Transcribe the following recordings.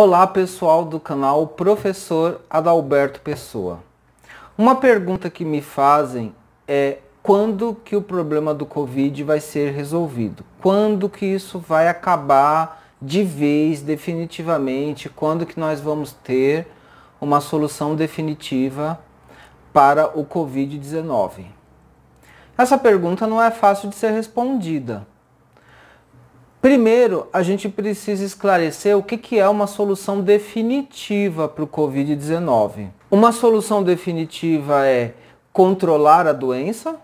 Olá pessoal do canal Professor Adalberto Pessoa. Uma pergunta que me fazem é quando que o problema do Covid vai ser resolvido? Quando que isso vai acabar de vez, definitivamente? Quando que nós vamos ter uma solução definitiva para o Covid-19? Essa pergunta não é fácil de ser respondida. Primeiro, a gente precisa esclarecer o que é uma solução definitiva para o Covid-19. Uma solução definitiva é controlar a doença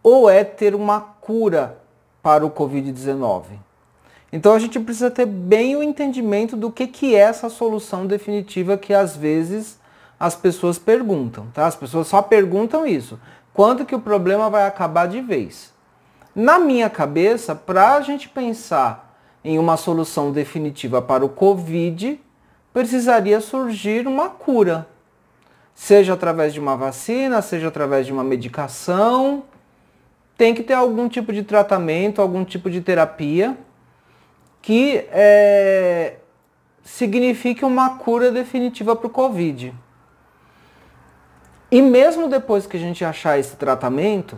ou é ter uma cura para o Covid-19? Então a gente precisa ter bem o entendimento do que é essa solução definitiva que às vezes as pessoas perguntam, tá? As pessoas só perguntam isso. Quando que o problema vai acabar de vez? Na minha cabeça, para a gente pensar em uma solução definitiva para o Covid, precisaria surgir uma cura. Seja através de uma vacina, seja através de uma medicação, tem que ter algum tipo de tratamento, algum tipo de terapia que signifique uma cura definitiva para o Covid. E mesmo depois que a gente achar esse tratamento,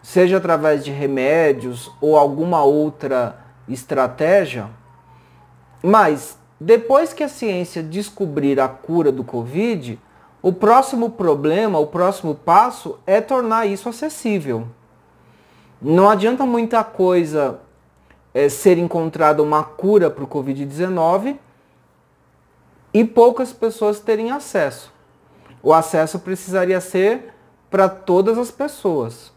seja através de remédios ou alguma outra estratégia, mas depois que a ciência descobrir a cura do Covid, o próximo problema, o próximo passo é tornar isso acessível. Não adianta muita coisa ser encontrada uma cura para o Covid-19 e poucas pessoas terem acesso. O acesso precisaria ser para todas as pessoas.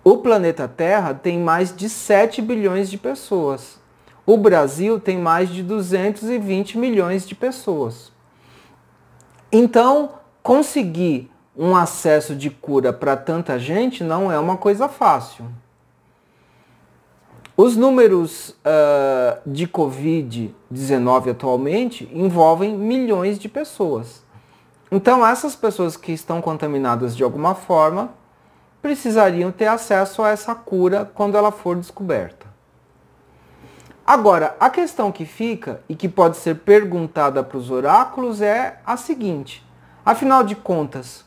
O planeta Terra tem mais de 7 bilhões de pessoas. O Brasil tem mais de 220 milhões de pessoas. Então, conseguir um acesso de cura para tanta gente não é uma coisa fácil. Os números de Covid-19 atualmente envolvem milhões de pessoas. Então, essas pessoas que estão contaminadas de alguma forma precisariam ter acesso a essa cura quando ela for descoberta. Agora, a questão que fica e que pode ser perguntada para os oráculos é a seguinte: afinal de contas,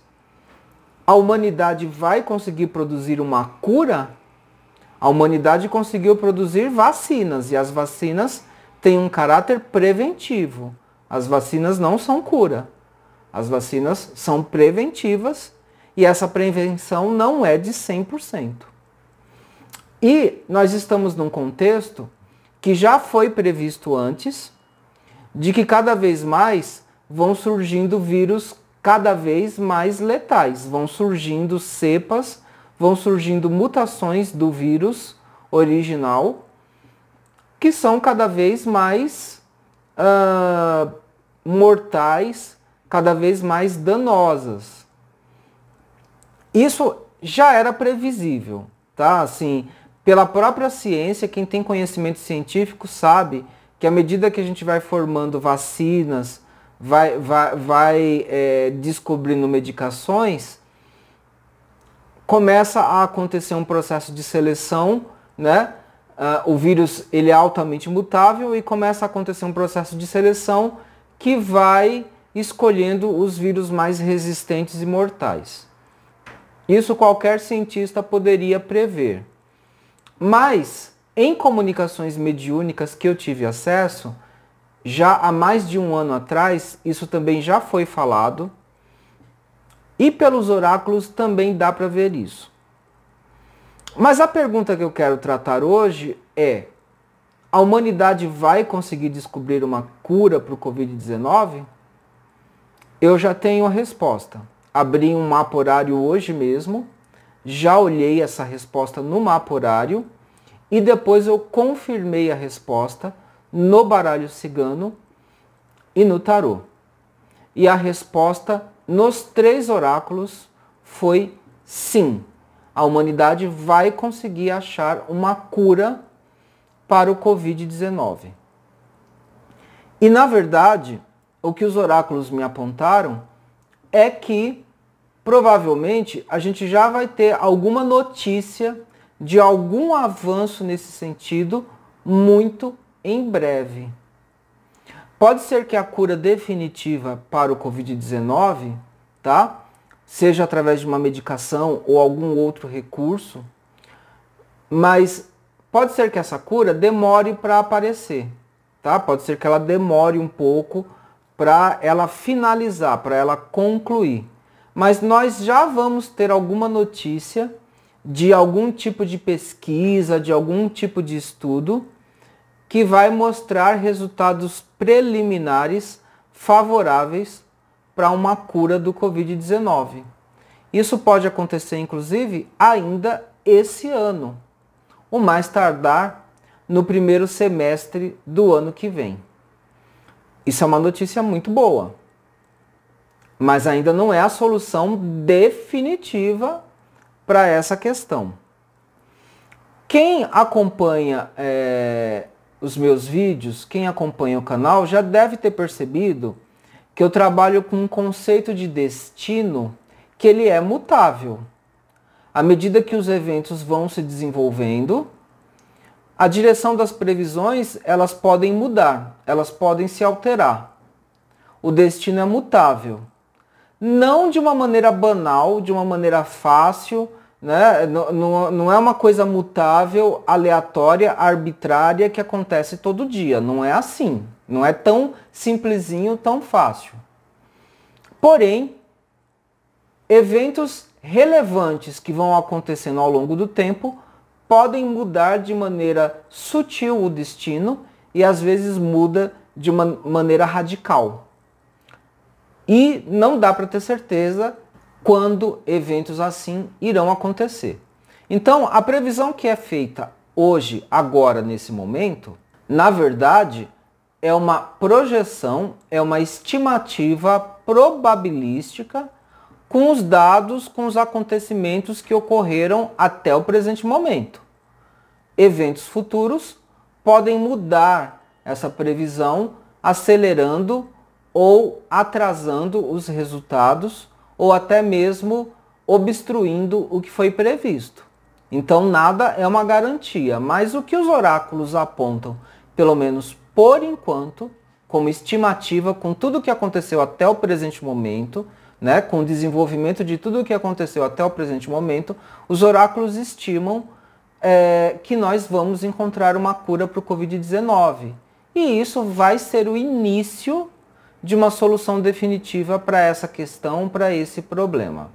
a humanidade vai conseguir produzir uma cura? A humanidade conseguiu produzir vacinas e as vacinas têm um caráter preventivo. As vacinas não são cura. As vacinas são preventivas e essa prevenção não é de 100%. E nós estamos num contexto que já foi previsto antes, de que cada vez mais vão surgindo vírus cada vez mais letais. Vão surgindo cepas, vão surgindo mutações do vírus original, que são cada vez mais mortais, cada vez mais danosas. Isso já era previsível, tá? Assim, pela própria ciência, quem tem conhecimento científico sabe que à medida que a gente vai formando vacinas, vai descobrindo medicações, começa a acontecer um processo de seleção, né? O vírus ele é altamente mutável e começa a acontecer um processo de seleção que vai escolhendo os vírus mais resistentes e mortais. Isso qualquer cientista poderia prever. Mas, em comunicações mediúnicas que eu tive acesso, já há mais de um ano atrás, isso também já foi falado. E pelos oráculos também dá para ver isso. Mas a pergunta que eu quero tratar hoje é: a humanidade vai conseguir descobrir uma cura para o Covid-19? Eu já tenho a resposta. Abri um mapa horário hoje mesmo, já olhei essa resposta no mapa horário e depois eu confirmei a resposta no baralho cigano e no tarô. E a resposta nos 3 oráculos foi sim. A humanidade vai conseguir achar uma cura para o Covid-19. E na verdade, o que os oráculos me apontaram é que provavelmente a gente já vai ter alguma notícia de algum avanço nesse sentido muito em breve. Pode ser que a cura definitiva para o Covid-19, tá? Seja através de uma medicação ou algum outro recurso, mas pode ser que essa cura demore para aparecer, tá? Pode ser que ela demore um pouco para ela finalizar, para ela concluir. Mas nós já vamos ter alguma notícia de algum tipo de pesquisa, de algum tipo de estudo que vai mostrar resultados preliminares favoráveis para uma cura do Covid-19. Isso pode acontecer, inclusive, ainda esse ano, o mais tardar no primeiro semestre do ano que vem. Isso é uma notícia muito boa, mas ainda não é a solução definitiva para essa questão. Quem acompanha os meus vídeos, quem acompanha o canal, já deve ter percebido que eu trabalho com um conceito de destino que ele é mutável. À medida que os eventos vão se desenvolvendo, a direção das previsões, elas podem mudar, elas podem se alterar. O destino é mutável. Não de uma maneira banal, de uma maneira fácil, né? Não é uma coisa mutável, aleatória, arbitrária que acontece todo dia. Não é assim. Não é tão simplesinho, tão fácil. Porém, eventos relevantes que vão acontecendo ao longo do tempo podem mudar de maneira sutil o destino e às vezes muda de uma maneira radical. E não dá para ter certeza quando eventos assim irão acontecer. Então, a previsão que é feita hoje, agora, nesse momento, na verdade, é uma projeção, é uma estimativa probabilística com os dados, com os acontecimentos que ocorreram até o presente momento. Eventos futuros podem mudar essa previsão, acelerando ou atrasando os resultados, ou até mesmo obstruindo o que foi previsto. Então nada é uma garantia, mas o que os oráculos apontam, pelo menos por enquanto, como estimativa com tudo o que aconteceu até o presente momento, né, com o desenvolvimento de tudo o que aconteceu até o presente momento, os oráculos estimam que nós vamos encontrar uma cura para o Covid-19. E isso vai ser o início de uma solução definitiva para essa questão, para esse problema.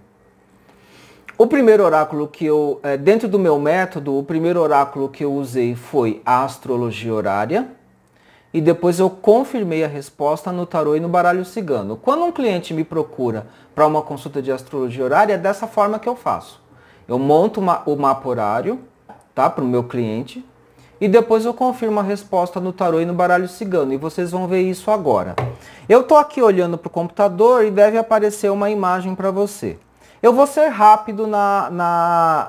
O primeiro oráculo que eu, dentro do meu método, o primeiro oráculo que eu usei foi a astrologia horária. E depois eu confirmei a resposta no tarô e no baralho cigano. Quando um cliente me procura para uma consulta de astrologia horária, é dessa forma que eu faço. Eu monto o mapa horário, tá, para o meu cliente, e depois eu confirmo a resposta no tarô e no baralho cigano. E vocês vão ver isso agora. Eu estou aqui olhando para o computador e deve aparecer uma imagem para você. Eu vou ser rápido na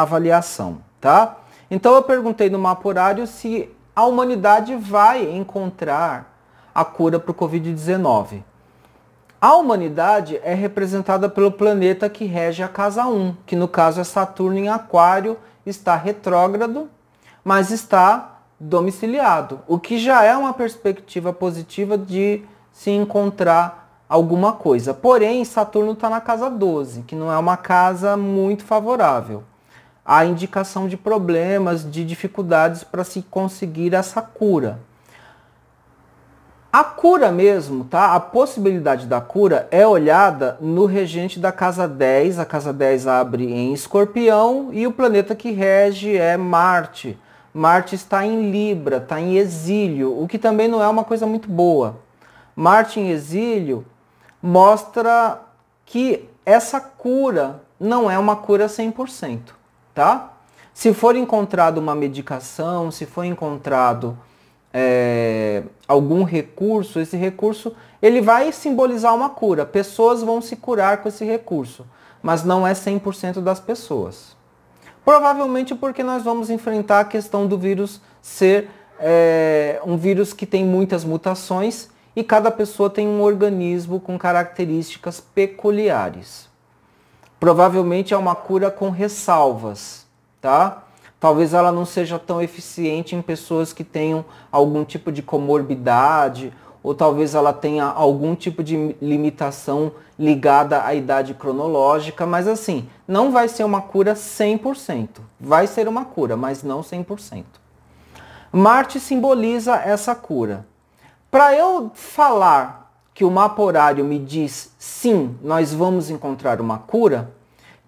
avaliação, tá? Então eu perguntei no mapa horário se a humanidade vai encontrar a cura para o Covid-19. A humanidade é representada pelo planeta que rege a casa 1, que no caso é Saturno em Aquário, está retrógrado, mas está domiciliado, o que já é uma perspectiva positiva de se encontrar alguma coisa. Porém, Saturno está na casa 12, que não é uma casa muito favorável. Há indicação de problemas, de dificuldades para se conseguir essa cura. A cura mesmo, tá? A possibilidade da cura é olhada no regente da casa 10. A casa 10 abre em Escorpião e o planeta que rege é Marte. Marte está em Libra, está em exílio, o que também não é uma coisa muito boa. Marte em exílio mostra que essa cura não é uma cura 100%. Tá? Se for encontrado uma medicação, se for encontrado algum recurso, esse recurso ele vai simbolizar uma cura. Pessoas vão se curar com esse recurso, mas não é 100% das pessoas. Provavelmente porque nós vamos enfrentar a questão do vírus ser um vírus que tem muitas mutações e cada pessoa tem um organismo com características peculiares. Provavelmente é uma cura com ressalvas, tá? Talvez ela não seja tão eficiente em pessoas que tenham algum tipo de comorbidade ou talvez ela tenha algum tipo de limitação ligada à idade cronológica, mas assim, não vai ser uma cura 100%. Vai ser uma cura, mas não 100%. Marte simboliza essa cura. Para eu falar que o mapa horário me diz sim, nós vamos encontrar uma cura,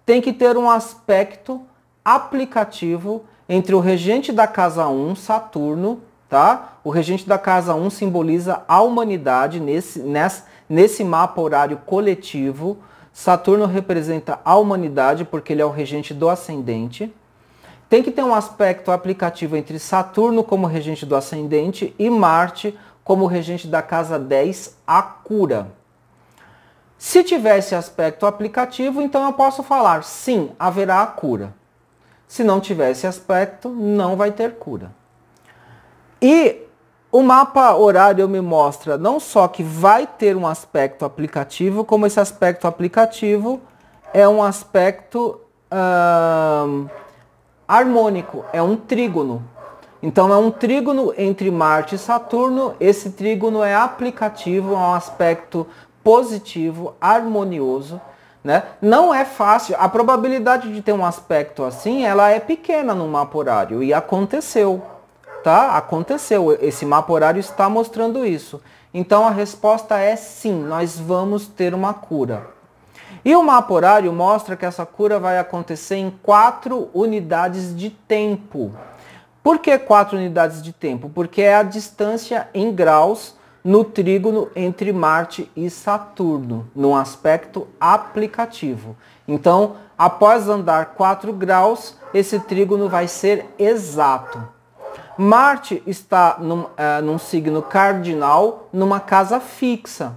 tem que ter um aspecto aplicativo entre o regente da casa 1, Saturno, tá? O regente da casa 1 simboliza a humanidade nesse mapa horário coletivo. Saturno representa a humanidade porque ele é o regente do ascendente. Tem que ter um aspecto aplicativo entre Saturno como regente do ascendente e Marte como regente da casa 10, a cura. Se tiver esse aspecto aplicativo, então eu posso falar, sim, haverá a cura. Se não tiver esse aspecto, não vai ter cura. E o mapa horário me mostra não só que vai ter um aspecto aplicativo, como esse aspecto aplicativo é um aspecto harmônico, é um trígono. Então é um trígono entre Marte e Saturno, esse trígono é aplicativo, é um aspecto positivo, harmonioso, né? Não é fácil, a probabilidade de ter um aspecto assim, ela é pequena no mapa horário, e aconteceu, tá? Aconteceu, esse mapa horário está mostrando isso. Então a resposta é sim, nós vamos ter uma cura. E o mapa horário mostra que essa cura vai acontecer em 4 unidades de tempo. Por que 4 unidades de tempo? Porque é a distância em graus no trígono entre Marte e Saturno, num aspecto aplicativo. Então, após andar 4 graus, esse trígono vai ser exato. Marte está num signo cardinal, numa casa fixa.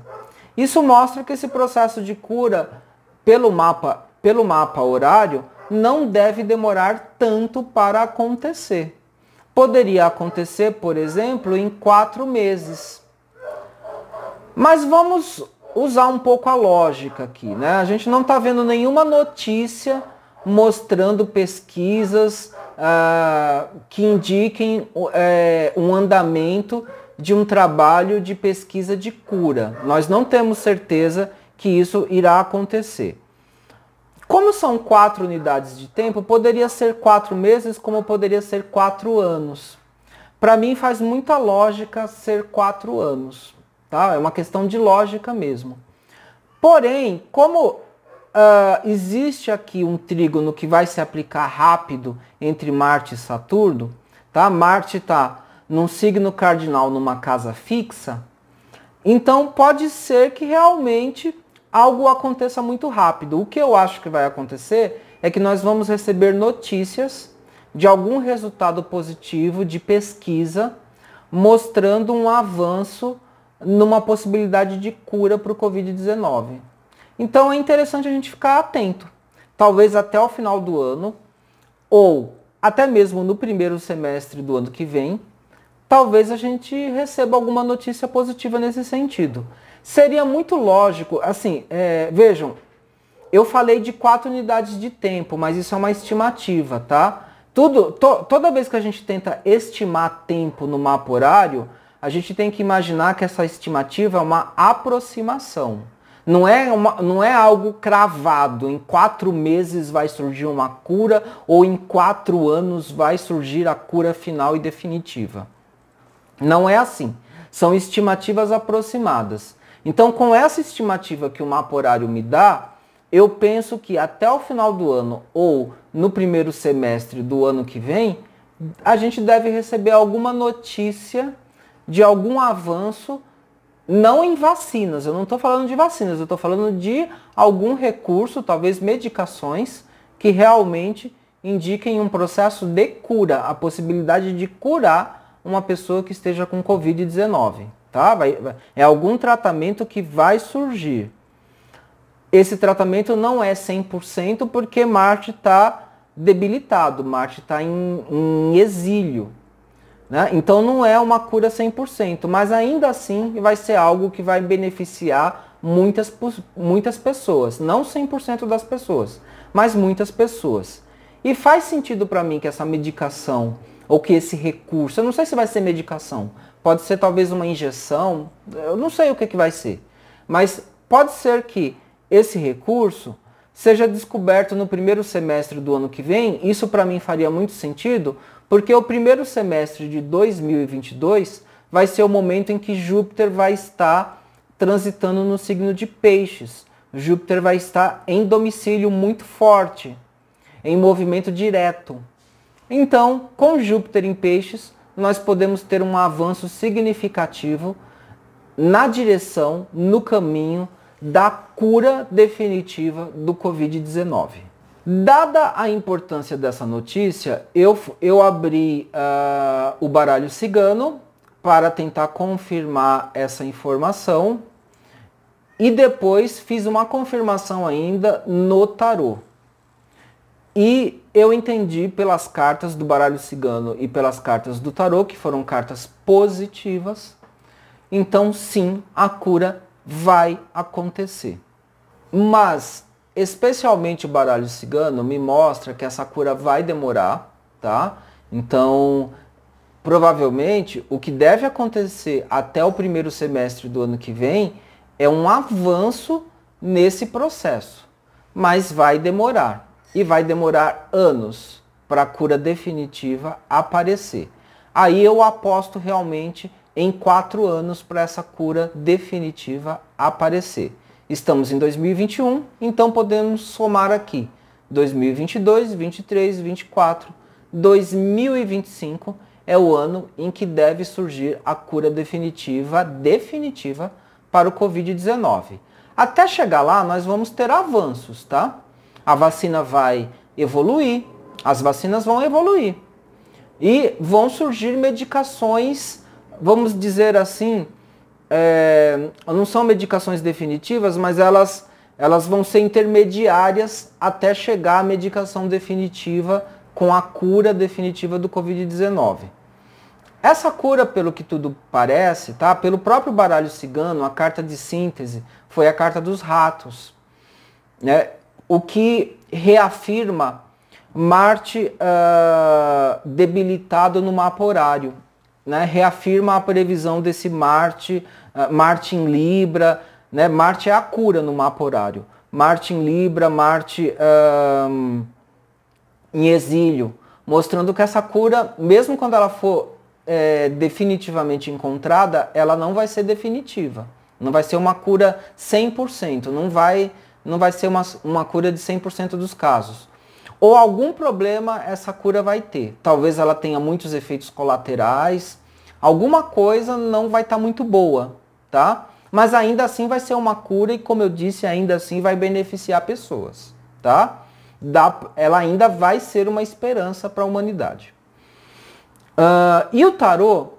Isso mostra que esse processo de cura pelo mapa horário não deve demorar tanto para acontecer. Poderia acontecer, por exemplo, em 4 meses. Mas vamos usar um pouco a lógica aqui, né? A gente não está vendo nenhuma notícia mostrando pesquisas que indiquem um andamento de um trabalho de pesquisa de cura. Nós não temos certeza que isso irá acontecer. Como são 4 unidades de tempo, poderia ser 4 meses, como poderia ser 4 anos. Para mim faz muita lógica ser 4 anos. Tá? É uma questão de lógica mesmo. Porém, como existe aqui um trígono que vai se aplicar rápido entre Marte e Saturno, tá? Marte está num signo cardinal, numa casa fixa, então pode ser que realmente algo aconteça muito rápido. O que eu acho que vai acontecer é que nós vamos receber notícias de algum resultado positivo de pesquisa mostrando um avanço numa possibilidade de cura para o Covid-19. Então é interessante a gente ficar atento. Talvez até o final do ano, ou até mesmo no primeiro semestre do ano que vem, talvez a gente receba alguma notícia positiva nesse sentido. Seria muito lógico, assim, vejam, eu falei de 4 unidades de tempo, mas isso é uma estimativa, tá? Toda vez que a gente tenta estimar tempo no mapa horário, a gente tem que imaginar que essa estimativa é uma aproximação. Não é algo cravado, em 4 meses vai surgir uma cura, ou em 4 anos vai surgir a cura final e definitiva. Não é assim. São estimativas aproximadas. Então, com essa estimativa que o mapa horário me dá, eu penso que até o final do ano ou no primeiro semestre do ano que vem, a gente deve receber alguma notícia de algum avanço, não em vacinas. Eu não estou falando de vacinas, eu estou falando de algum recurso, talvez medicações, que realmente indiquem um processo de cura, a possibilidade de curar uma pessoa que esteja com Covid-19. Tá? É algum tratamento que vai surgir. Esse tratamento não é 100% porque Marte está debilitado, Marte está em exílio. Né? Então não é uma cura 100%, mas ainda assim vai ser algo que vai beneficiar muitas pessoas. Não 100% das pessoas, mas muitas pessoas. E faz sentido para mim que essa medicação, ou que esse recurso, eu não sei se vai ser medicação, pode ser talvez uma injeção, eu não sei o que vai ser, mas pode ser que esse recurso seja descoberto no primeiro semestre do ano que vem. Isso para mim faria muito sentido, porque o primeiro semestre de 2022 vai ser o momento em que Júpiter vai estar transitando no signo de Peixes. Júpiter vai estar em domicílio muito forte, em movimento direto. Então, com Júpiter em Peixes, nós podemos ter um avanço significativo na direção, no caminho da cura definitiva do Covid-19. Dada a importância dessa notícia, eu abri o baralho cigano para tentar confirmar essa informação e depois fiz uma confirmação ainda no tarô. E eu entendi pelas cartas do baralho cigano e pelas cartas do tarô, que foram cartas positivas. Então sim, a cura vai acontecer. Mas, especialmente o baralho cigano me mostra que essa cura vai demorar, tá? Então, provavelmente, o que deve acontecer até o primeiro semestre do ano que vem é um avanço nesse processo. Mas vai demorar. E vai demorar anos para a cura definitiva aparecer. Aí eu aposto realmente em 4 anos para essa cura definitiva aparecer. Estamos em 2021, então podemos somar aqui 2022, 23, 24, 2025 é o ano em que deve surgir a cura definitiva para o Covid-19. Até chegar lá, nós vamos ter avanços, tá? A vacina vai evoluir, as vacinas vão evoluir. E vão surgir medicações, vamos dizer assim, não são medicações definitivas, mas elas vão ser intermediárias até chegar à medicação definitiva com a cura definitiva do Covid-19. Essa cura, pelo que tudo parece, tá? Pelo próprio baralho cigano, a carta de síntese foi a carta dos ratos, né? O que reafirma Marte debilitado no mapa horário, né? Reafirma a previsão desse Marte, Marte em Libra, né? Marte é a cura no mapa horário. Marte em Libra, Marte em exílio, mostrando que essa cura, mesmo quando ela for definitivamente encontrada, ela não vai ser definitiva. Não vai ser uma cura 100%, não vai ser uma cura de 100% dos casos. Ou algum problema essa cura vai ter. Talvez ela tenha muitos efeitos colaterais, alguma coisa não vai estar muito boa, tá? Mas ainda assim vai ser uma cura e, como eu disse, ainda assim vai beneficiar pessoas, tá? Ela ainda vai ser uma esperança para a humanidade. E o tarô,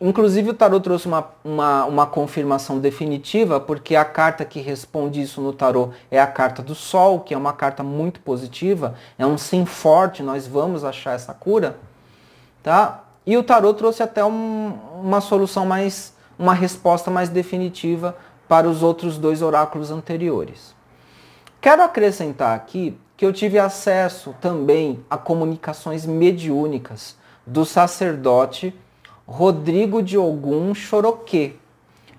inclusive o tarô trouxe uma confirmação definitiva, porque a carta que responde isso no tarô é a carta do Sol, que é uma carta muito positiva, é um sim forte, nós vamos achar essa cura, tá? E o tarô trouxe até uma solução uma resposta mais definitiva para os outros 2 oráculos anteriores. Quero acrescentar aqui que eu tive acesso também a comunicações mediúnicas do sacerdote Rodrigo de Ogum Choroquê.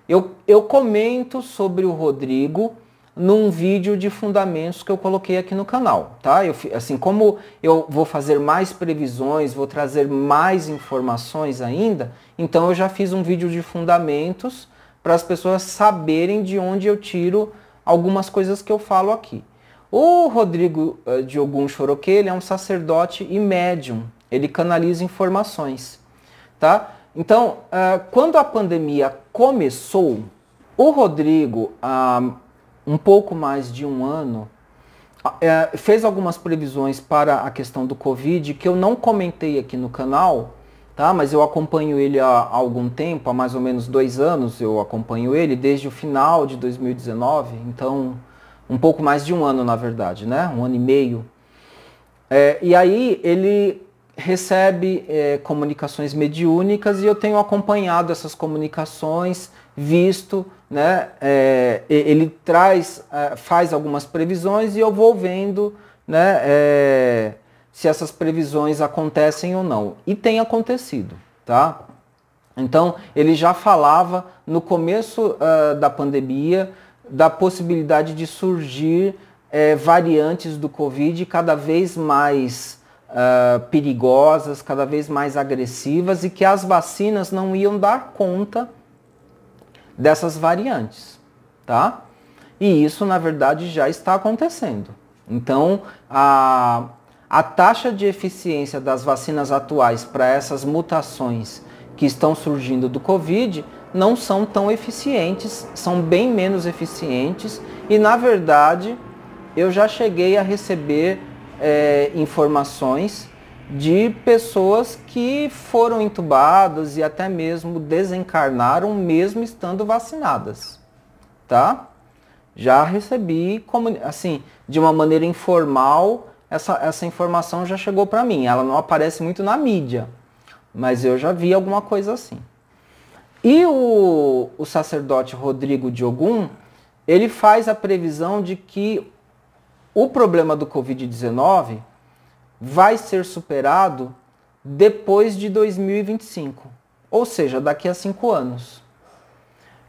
Eu comento sobre o Rodrigo num vídeo de fundamentos que eu coloquei aqui no canal, tá? Assim como eu vou fazer mais previsões, vou trazer mais informações ainda, então eu já fiz um vídeo de fundamentos para as pessoas saberem de onde eu tiro algumas coisas que eu falo aqui. O Rodrigo de Ogum Choroquê, ele é um sacerdote e médium, ele canaliza informações, tá? Então, quando a pandemia começou, o Rodrigo, há um pouco mais de um ano, fez algumas previsões para a questão do Covid, que eu não comentei aqui no canal, tá? Mas eu acompanho ele há algum tempo, há mais ou menos 2 anos eu acompanho ele, desde o final de 2019, então um pouco mais de um ano na verdade, né? 1 ano e meio. E aí ele recebe comunicações mediúnicas e eu tenho acompanhado essas comunicações, visto, né, ele faz algumas previsões e eu vou vendo, né, se essas previsões acontecem ou não. E tem acontecido, tá? Então, ele já falava no começo da pandemia da possibilidade de surgir variantes do Covid cada vez mais perigosas, cada vez mais agressivas, e que as vacinas não iam dar conta dessas variantes, tá? E isso, na verdade, já está acontecendo. Então, a taxa de eficiência das vacinas atuais para essas mutações que estão surgindo do Covid não são tão eficientes, são bem menos eficientes, e, na verdade, eu já cheguei a receber informações de pessoas que foram entubadas e até mesmo desencarnaram mesmo estando vacinadas, tá? Já recebi, assim, de uma maneira informal, essa informação já chegou para mim. Ela não aparece muito na mídia, mas eu já vi alguma coisa assim. E o sacerdote Rodrigo Diogun, ele faz a previsão de que o problema do Covid-19 vai ser superado depois de 2025, ou seja, daqui a 5 anos.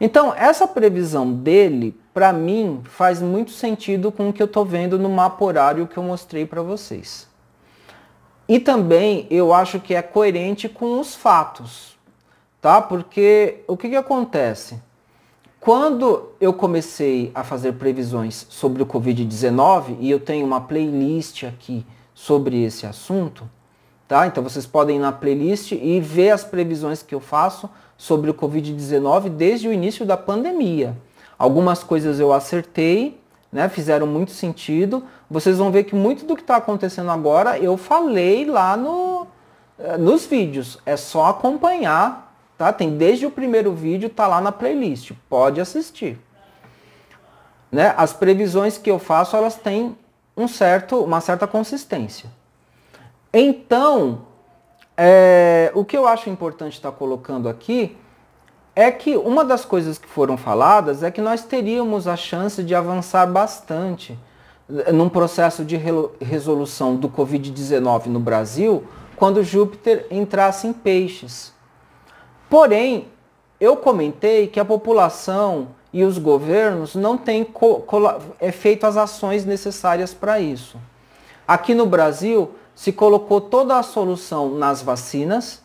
Então, essa previsão dele, para mim, faz muito sentido com o que eu estou vendo no mapa horário que eu mostrei para vocês. E também eu acho que é coerente com os fatos, tá? Porque o que acontece? Quando eu comecei a fazer previsões sobre o Covid-19, e eu tenho uma playlist aqui sobre esse assunto, tá? Então vocês podem ir na playlist e ver as previsões que eu faço sobre o Covid-19 desde o início da pandemia. Algumas coisas eu acertei, né? Fizeram muito sentido. Vocês vão ver que muito do que está acontecendo agora eu falei lá nos vídeos. É só acompanhar. Tá? Tem desde o primeiro vídeo, tá lá na playlist, pode assistir. Né? As previsões que eu faço, elas têm uma certa consistência. Então, o que eu acho importante estar colocando aqui é que uma das coisas que foram faladas é que nós teríamos a chance de avançar bastante num processo de resolução do Covid-19 no Brasil quando Júpiter entrasse em Peixes. Porém, eu comentei que a população e os governos não têm feito as ações necessárias para isso. Aqui no Brasil, se colocou toda a solução nas vacinas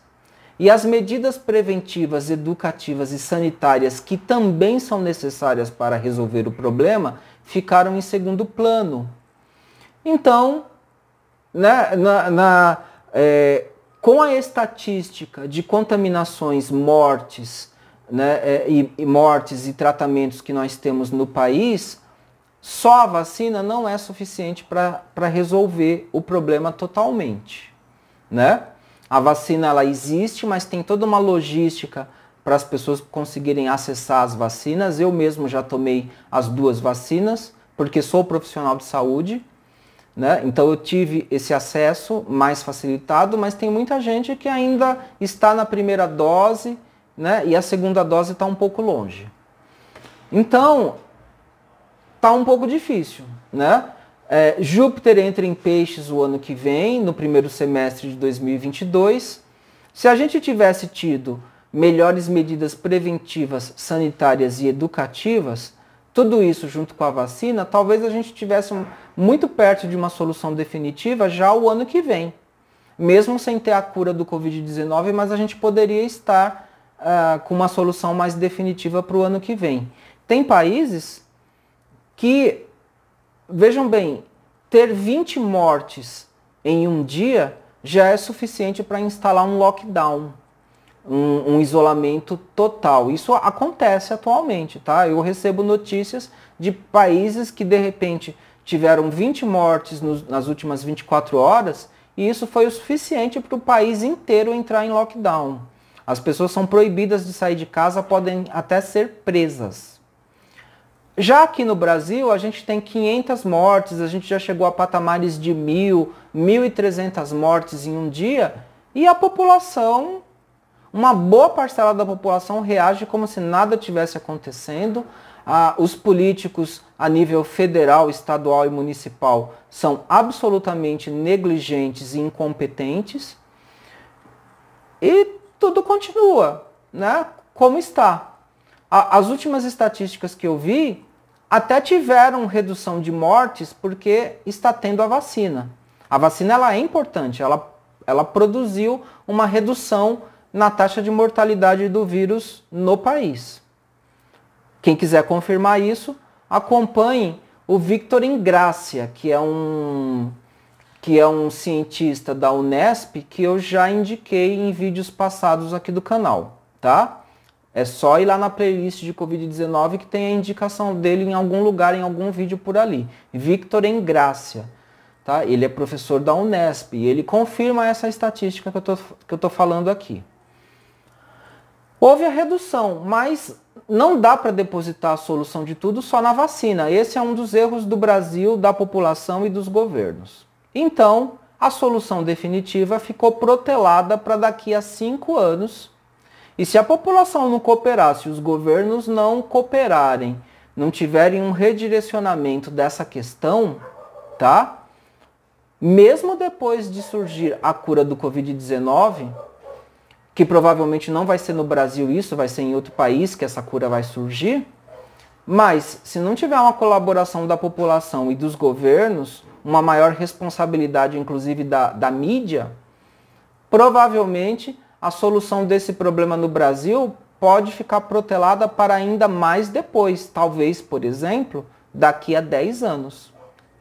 e as medidas preventivas, educativas e sanitárias, que também são necessárias para resolver o problema, ficaram em segundo plano. Então, né, com a estatística de contaminações, mortes, né, mortes e tratamentos que nós temos no país, só a vacina não é suficiente para resolver o problema totalmente. Né? A vacina ela existe, mas tem toda uma logística para as pessoas conseguirem acessar as vacinas. Eu mesmo já tomei as 2 vacinas, porque sou profissional de saúde. Né? Então eu tive esse acesso mais facilitado, mas tem muita gente que ainda está na primeira dose, né? E a segunda dose está um pouco longe. Então, está um pouco difícil. Né? Júpiter entra em Peixes o ano que vem, no primeiro semestre de 2022. Se a gente tivesse tido melhores medidas preventivas, sanitárias e educativas, tudo isso junto com a vacina, talvez a gente estivesse muito perto de uma solução definitiva já o ano que vem. Mesmo sem ter a cura do Covid-19, mas a gente poderia estar com uma solução mais definitiva para o ano que vem. Tem países que, vejam bem, ter 20 mortes em um dia já é suficiente para instalar um lockdown. Um isolamento total. Isso acontece atualmente, tá? Eu recebo notícias de países que de repente tiveram 20 mortes nas últimas 24 horas e isso foi o suficiente para o país inteiro entrar em lockdown. As pessoas são proibidas de sair de casa, podem até ser presas. Já aqui no Brasil, a gente tem 500 mortes, a gente já chegou a patamares de 1.000, 1.300 mortes em um dia e a população... Uma boa parcela da população reage como se nada tivesse acontecendo. Os políticos a nível federal, estadual e municipal são absolutamente negligentes e incompetentes. E tudo continua. né, como está. As últimas estatísticas que eu vi até tiveram redução de mortes porque está tendo a vacina. A vacina ela é importante, ela produziu uma redução na taxa de mortalidade do vírus no país. Quem quiser confirmar isso, acompanhe o Victor Ingrácia, que é um cientista da Unesp que eu já indiquei em vídeos passados aqui do canal, tá? É só ir lá na playlist de Covid-19 que tem a indicação dele em algum lugar, em algum vídeo por ali. Victor Ingrácia, tá? Ele é professor da Unesp e ele confirma essa estatística que eu tô falando aqui. Houve a redução, mas não dá para depositar a solução de tudo só na vacina. Esse é um dos erros do Brasil, da população e dos governos. Então, a solução definitiva ficou protelada para daqui a 5 anos. E se a população não cooperar, se os governos não cooperarem, não tiverem um redirecionamento dessa questão, tá? Mesmo depois de surgir a cura do Covid-19, que provavelmente não vai ser no Brasil isso, vai ser em outro país que essa cura vai surgir, mas se não tiver uma colaboração da população e dos governos, uma maior responsabilidade inclusive da mídia, provavelmente a solução desse problema no Brasil pode ficar protelada para ainda mais depois, talvez, por exemplo, daqui a 10 anos.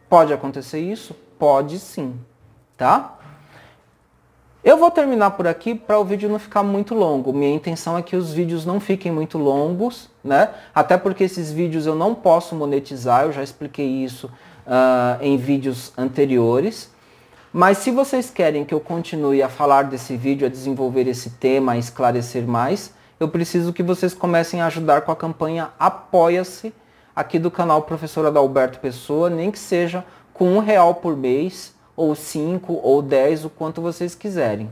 Pode acontecer isso? Pode sim, tá? Eu vou terminar por aqui para o vídeo não ficar muito longo. Minha intenção é que os vídeos não fiquem muito longos, né? Até porque esses vídeos eu não posso monetizar, eu já expliquei isso em vídeos anteriores. Mas se vocês querem que eu continue a falar desse vídeo, a desenvolver esse tema, a esclarecer mais, eu preciso que vocês comecem a ajudar com a campanha Apoia-se aqui do canal Professor Adalberto Pessoa, nem que seja com R$1 por mês, ou 5, ou 10, o quanto vocês quiserem.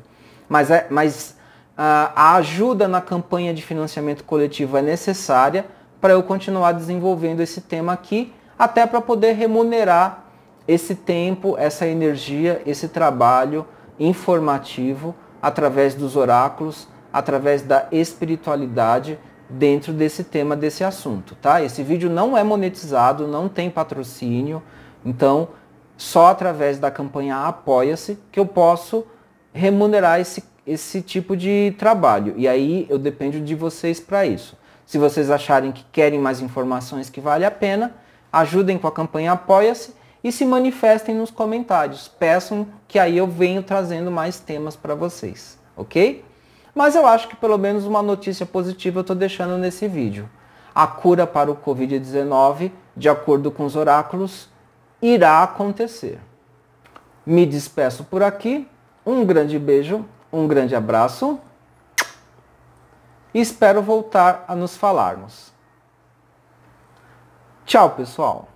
Mas a ajuda na campanha de financiamento coletivo é necessária para eu continuar desenvolvendo esse tema aqui, até para poder remunerar esse tempo, essa energia, esse trabalho informativo através dos oráculos, através da espiritualidade dentro desse tema, desse assunto, tá? Esse vídeo não é monetizado, não tem patrocínio, então só através da campanha Apoia-se que eu posso remunerar esse tipo de trabalho. E aí eu dependo de vocês para isso. Se vocês acharem que querem mais informações que vale a pena, ajudem com a campanha Apoia-se e se manifestem nos comentários. Peçam que aí eu venho trazendo mais temas para vocês, ok? Mas eu acho que pelo menos uma notícia positiva eu estou deixando nesse vídeo. A cura para o Covid-19, de acordo com os oráculos, irá acontecer. Me despeço por aqui. Um grande beijo, um grande abraço. E espero voltar a nos falarmos. Tchau, pessoal.